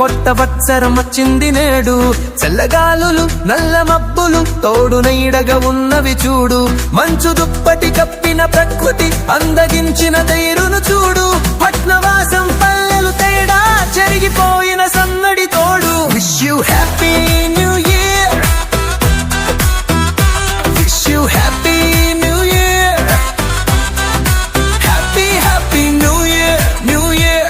కొత్త వత్సరం వచ్చింది నేడు. చల్లగాలులు నల్ల మబ్బులు తోడు నీడగా ఉన్నవి చూడు. మంచు దుప్పటి కప్పిన ప్రకృతి అందగించిన తీరును చూడు. పట్నవాసం పల్లెలు తేడా జరిగిపోయిన సన్నడి తోడు. Wish you happy new year, wish you happy new year, happy happy new year, new year.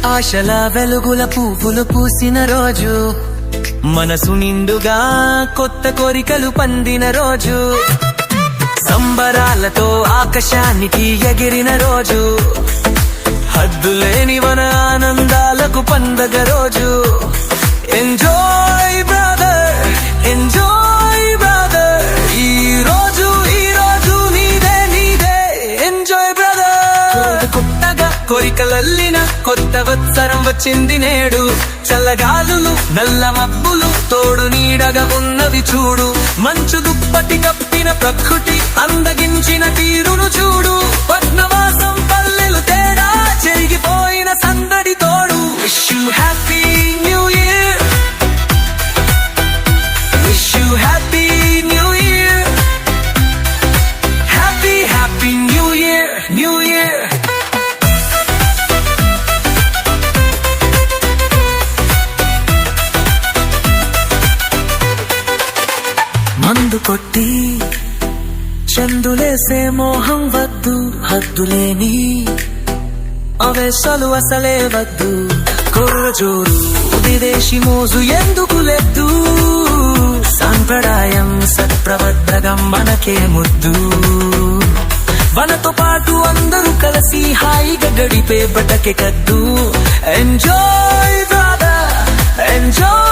ఆశల వెలుగుల పువ్వులు పూసిన రోజు, మనసు నిండుగా కొత్త కోరికలు పండిన రోజు. సంబరాలతో ఆకాశానికి ఎగిరిన రోజు, హద్దులేని మన ఆనందాలకు పండగ రోజు. ఎంజాయ్ బ్రదర్, ఎంజాయ్ బ్రదర్, ఈ రోజు నీదే నీదే. Enjoy brother. కొత్తగా కోరికలల్లిన కొత్త వత్సరం వచ్చింది నేడు. చల్లగాలులు నల్ల మబ్బులు తోడు నీడగా ఉన్నవి చూడు. మంచు దుప్పటి కప్పిన ప్రకృతి అందగించిన తీరును చూడు. పట్నవాసం పల్లెలు తేడా చెరిగిపోయిన సందడి తోడు. Wish you happy new year, wish you happy new year, happy happy new year, new year. మందు కొట్టి చందులేసే మోహం వద్దు, హద్దులేని అవేశాలు అసలే వద్దు. కుర్రజోరు విదేశీ మోజు ఎందుకు లేదు. సాంప్రదాయం సత్ప్రవర్తకం మనకే ముద్దు. మనతో పాటు అందరూ కలిసి హాయిగా గడిపే బటకే కద్దు. Enjoy brother, enjoy.